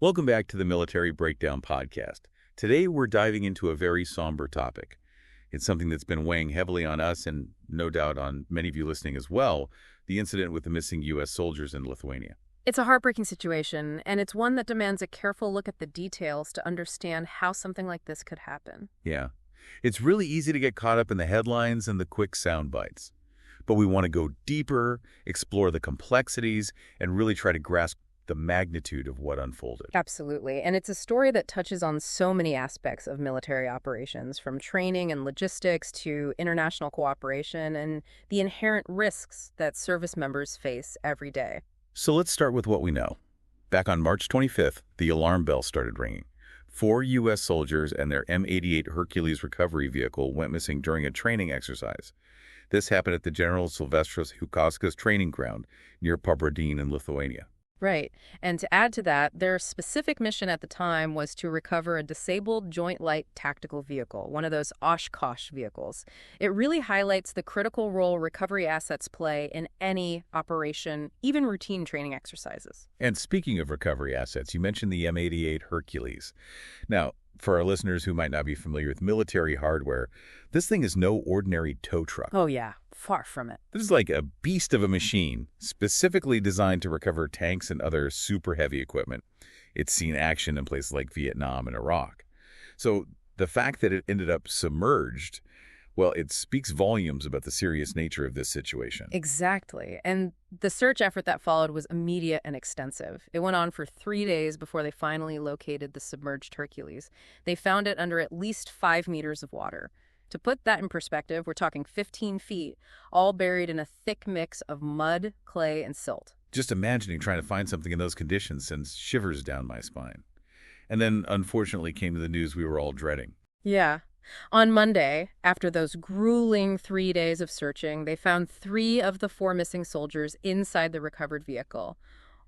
Welcome back to the Military Breakdown Podcast. Today we're diving into a very somber topic. It's something that's been weighing heavily on us and no doubt on many of you listening as well, the incident with the missing U.S. soldiers in Lithuania. It's a heartbreaking situation, and it's one that demands a careful look at the details to understand how something like this could happen. Yeah, it's really easy to get caught up in the headlines and the quick sound bites. But we want to go deeper, explore the complexities, and really try to grasp the magnitude of what unfolded. Absolutely. And it's a story that touches on so many aspects of military operations, from training and logistics to international cooperation and the inherent risks that service members face every day. So let's start with what we know. Back on March 25th, the alarm bell started ringing. 4 U.S. soldiers and their M88 Hercules recovery vehicle went missing during a training exercise. This happened at the General Silvestros Hukauskas training ground near Pabradėnai in Lithuania. Right. And to add to that, their specific mission at the time was to recover a disabled joint light tactical vehicle, one of those Oshkosh vehicles. It really highlights the critical role recovery assets play in any operation, even routine training exercises. And speaking of recovery assets, you mentioned the M88 Hercules. Now, for our listeners who might not be familiar with military hardware, this thing is no ordinary tow truck. Oh, yeah. Far from it. This is like a beast of a machine, specifically designed to recover tanks and other super heavy equipment. It's seen action in places like Vietnam and Iraq. So the fact that it ended up submerged, well, it speaks volumes about the serious nature of this situation. Exactly. And the search effort that followed was immediate and extensive. It went on for 3 days before they finally located the submerged Hercules. They found it under at least 5 meters of water. To put that in perspective, we're talking 15 feet, all buried in a thick mix of mud, clay, and silt. Just imagining trying to find something in those conditions sends shivers down my spine. And then, unfortunately, came the news we were all dreading. Yeah. On Monday, after those grueling 3 days of searching, they found 3 of the 4 missing soldiers inside the recovered vehicle.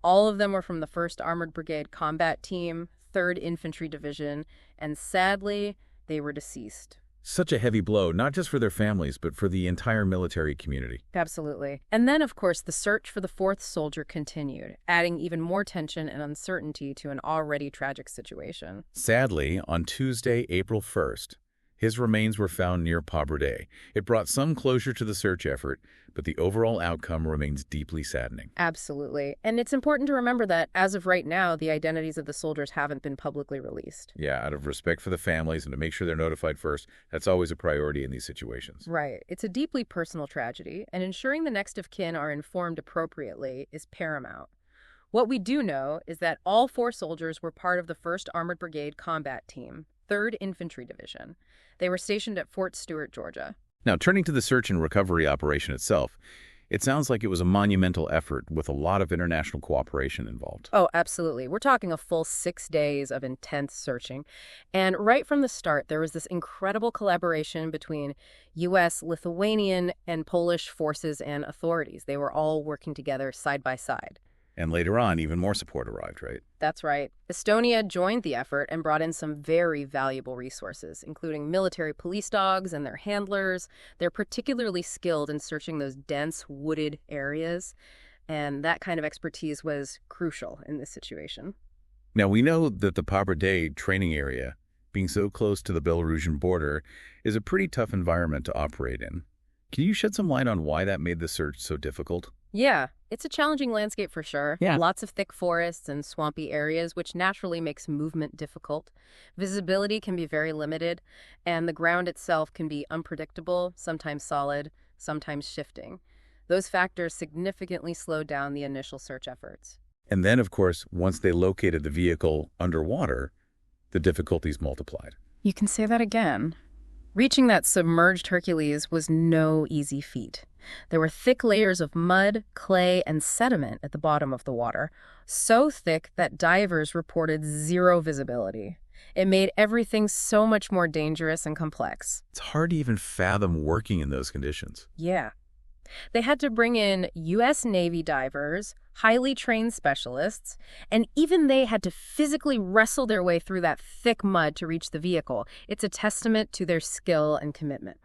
All of them were from the 1st Armored Brigade Combat Team, 3rd Infantry Division, and sadly, they were deceased. Such a heavy blow, not just for their families, but for the entire military community. Absolutely. And then, of course, the search for the 4th soldier continued, adding even more tension and uncertainty to an already tragic situation. Sadly, on Tuesday, April 1st, his remains were found near Pabradėnai. It brought some closure to the search effort, but the overall outcome remains deeply saddening. Absolutely. And it's important to remember that, as of right now, the identities of the soldiers haven't been publicly released. Yeah, out of respect for the families and to make sure they're notified first, that's always a priority in these situations. Right. It's a deeply personal tragedy, and ensuring the next of kin are informed appropriately is paramount. What we do know is that all 4 soldiers were part of the 1st Armored Brigade Combat Team, 3rd Infantry Division. They were stationed at Fort Stewart, Georgia. Now, turning to the search and recovery operation itself, it sounds like it was a monumental effort with a lot of international cooperation involved. Oh, absolutely. We're talking a full 6 days of intense searching. And right from the start, there was this incredible collaboration between U.S., Lithuanian, and Polish forces and authorities. They were all working together side by side. And later on, even more support arrived, right? That's right. Estonia joined the effort and brought in some very valuable resources, including military police dogs and their handlers. They're particularly skilled in searching those dense, wooded areas, and that kind of expertise was crucial in this situation. Now, we know that the Pabradėnai training area, being so close to the Belarusian border, is a pretty tough environment to operate in. Can you shed some light on why that made the search so difficult? Yeah, it's a challenging landscape for sure. Yeah. Lots of thick forests and swampy areas, which naturally makes movement difficult. Visibility can be very limited, and the ground itself can be unpredictable, sometimes solid, sometimes shifting. Those factors significantly slowed down the initial search efforts. And then, of course, once they located the vehicle underwater, the difficulties multiplied. You can say that again. Reaching that submerged Hercules was no easy feat. There were thick layers of mud, clay, and sediment at the bottom of the water, so thick that divers reported zero visibility. It made everything so much more dangerous and complex. It's hard to even fathom working in those conditions. Yeah. They had to bring in U.S. Navy divers, highly trained specialists, and even they had to physically wrestle their way through that thick mud to reach the vehicle. It's a testament to their skill and commitment.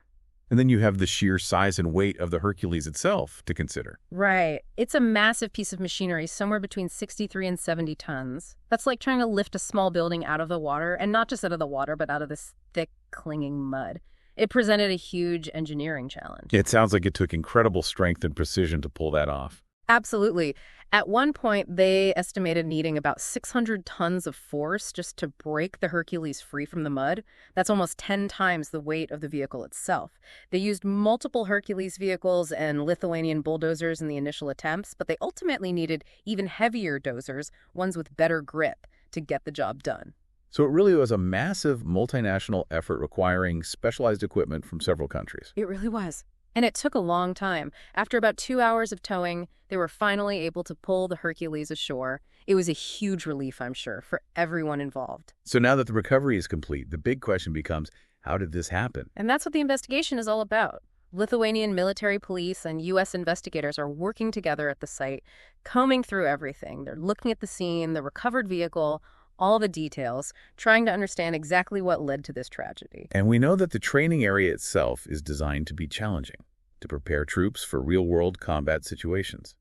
And then you have the sheer size and weight of the Hercules itself to consider. Right. It's a massive piece of machinery, somewhere between 63 and 70 tons. That's like trying to lift a small building out of the water, and not just out of the water, but out of this thick, clinging mud. It presented a huge engineering challenge. It sounds like it took incredible strength and precision to pull that off. Absolutely. At one point, they estimated needing about 600 tons of force just to break the Hercules free from the mud. That's almost 10 times the weight of the vehicle itself. They used multiple Hercules vehicles and Lithuanian bulldozers in the initial attempts, but they ultimately needed even heavier dozers, ones with better grip, to get the job done. So it really was a massive multinational effort requiring specialized equipment from several countries. It really was. And it took a long time. After about 2 hours of towing, they were finally able to pull the Hercules ashore. It was a huge relief, I'm sure, for everyone involved. So now that the recovery is complete, the big question becomes, how did this happen? And that's what the investigation is all about. Lithuanian military police and U.S. investigators are working together at the site, combing through everything. They're looking at the scene, the recovered vehicle, all the details, trying to understand exactly what led to this tragedy. And we know that the training area itself is designed to be challenging, to prepare troops for real-world combat situations.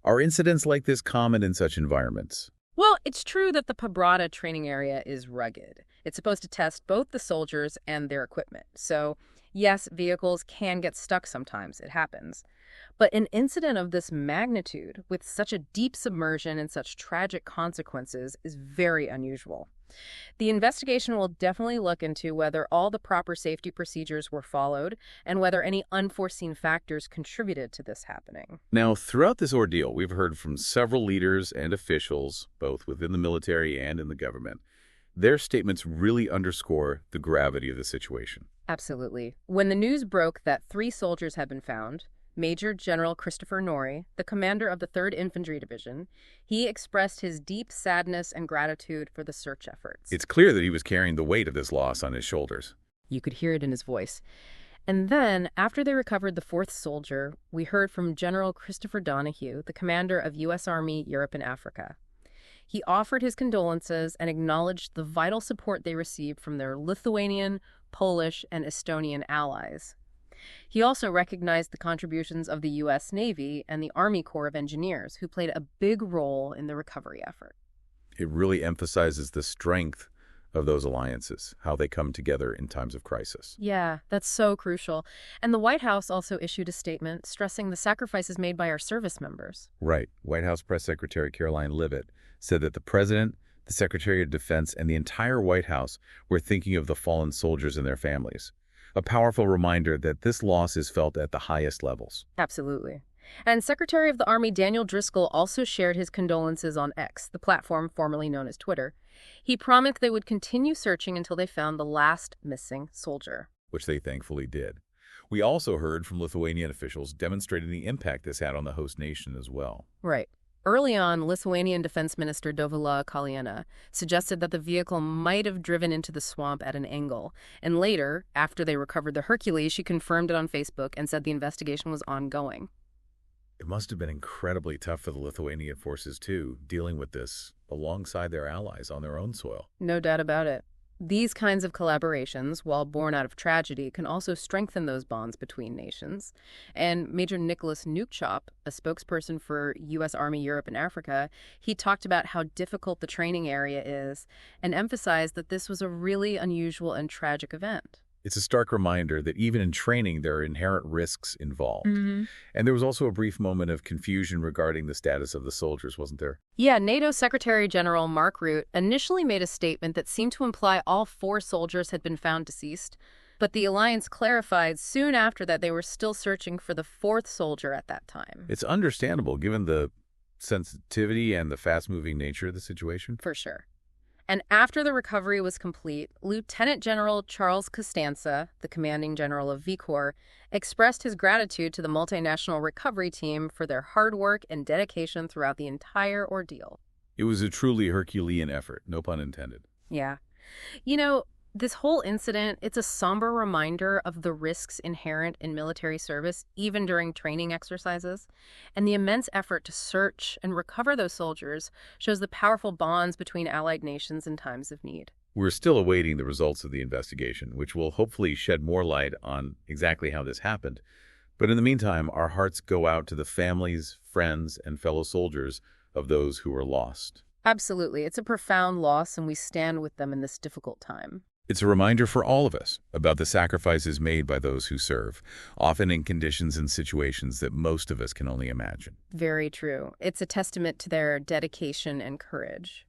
Are incidents like this common in such environments? Well, it's true that the Pabrata training area is rugged. It's supposed to test both the soldiers and their equipment. So, yes, vehicles can get stuck sometimes. It happens. But an incident of this magnitude, with such a deep submersion and such tragic consequences, is very unusual. The investigation will definitely look into whether all the proper safety procedures were followed and whether any unforeseen factors contributed to this happening. Now, throughout this ordeal, we've heard from several leaders and officials, both within the military and in the government. Their statements really underscore the gravity of the situation. Absolutely. When the news broke that 3 soldiers had been found, Major General Christopher Norrie, the commander of the 3rd Infantry Division, he expressed his deep sadness and gratitude for the search efforts. It's clear that he was carrying the weight of this loss on his shoulders. You could hear it in his voice. And then, after they recovered the 4th soldier, we heard from General Christopher Donahue, the commander of U.S. Army Europe and Africa. He offered his condolences and acknowledged the vital support they received from their Lithuanian, Polish, and Estonian allies. He also recognized the contributions of the U.S. Navy and the Army Corps of Engineers, who played a big role in the recovery effort. It really emphasizes the strength of those alliances, how they come together in times of crisis. Yeah, that's so crucial. And the White House also issued a statement stressing the sacrifices made by our service members. Right. White House Press Secretary Caroline Leavitt said that the President, the Secretary of Defense, and the entire White House were thinking of the fallen soldiers and their families. A powerful reminder that this loss is felt at the highest levels. Absolutely. And Secretary of the Army Daniel Driscoll also shared his condolences on X, the platform formerly known as Twitter. He promised they would continue searching until they found the last missing soldier. Which they thankfully did. We also heard from Lithuanian officials demonstrating the impact this had on the host nation as well. Right. Early on, Lithuanian Defense Minister Dovila Kalėjienė suggested that the vehicle might have driven into the swamp at an angle. And later, after they recovered the Hercules, she confirmed it on Facebook and said the investigation was ongoing. It must have been incredibly tough for the Lithuanian forces, too, dealing with this alongside their allies on their own soil. No doubt about it. These kinds of collaborations, while born out of tragedy, can also strengthen those bonds between nations. And Major Nicholas Nukchop, a spokesperson for U.S. Army Europe and Africa, he talked about how difficult the training area is and emphasized that this was a really unusual and tragic event. It's a stark reminder that even in training, there are inherent risks involved. And there was also a brief moment of confusion regarding the status of the soldiers, wasn't there? Yeah, NATO Secretary General Mark Rutte initially made a statement that seemed to imply all 4 soldiers had been found deceased, but the alliance clarified soon after that they were still searching for the 4th soldier at that time. It's understandable, given the sensitivity and the fast-moving nature of the situation. For sure. And after the recovery was complete, Lieutenant General Charles Costanza, the commanding general of V Corps, expressed his gratitude to the multinational recovery team for their hard work and dedication throughout the entire ordeal. It was a truly Herculean effort, no pun intended. Yeah. You know, This whole incident, it's a somber reminder of the risks inherent in military service, even during training exercises. And the immense effort to search and recover those soldiers shows the powerful bonds between allied nations in times of need. We're still awaiting the results of the investigation, which will hopefully shed more light on exactly how this happened. But in the meantime, our hearts go out to the families, friends, and fellow soldiers of those who were lost. Absolutely. It's a profound loss, and we stand with them in this difficult time. It's a reminder for all of us about the sacrifices made by those who serve, often in conditions and situations that most of us can only imagine. Very true. It's a testament to their dedication and courage.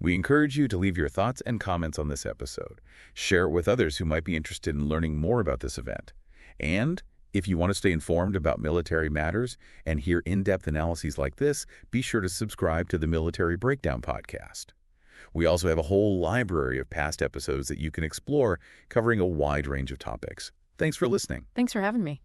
We encourage you to leave your thoughts and comments on this episode. Share it with others who might be interested in learning more about this event. And if you want to stay informed about military matters and hear in-depth analyses like this, be sure to subscribe to the Military Breakdown podcast. We also have a whole library of past episodes that you can explore, covering a wide range of topics. Thanks for listening. Thanks for having me.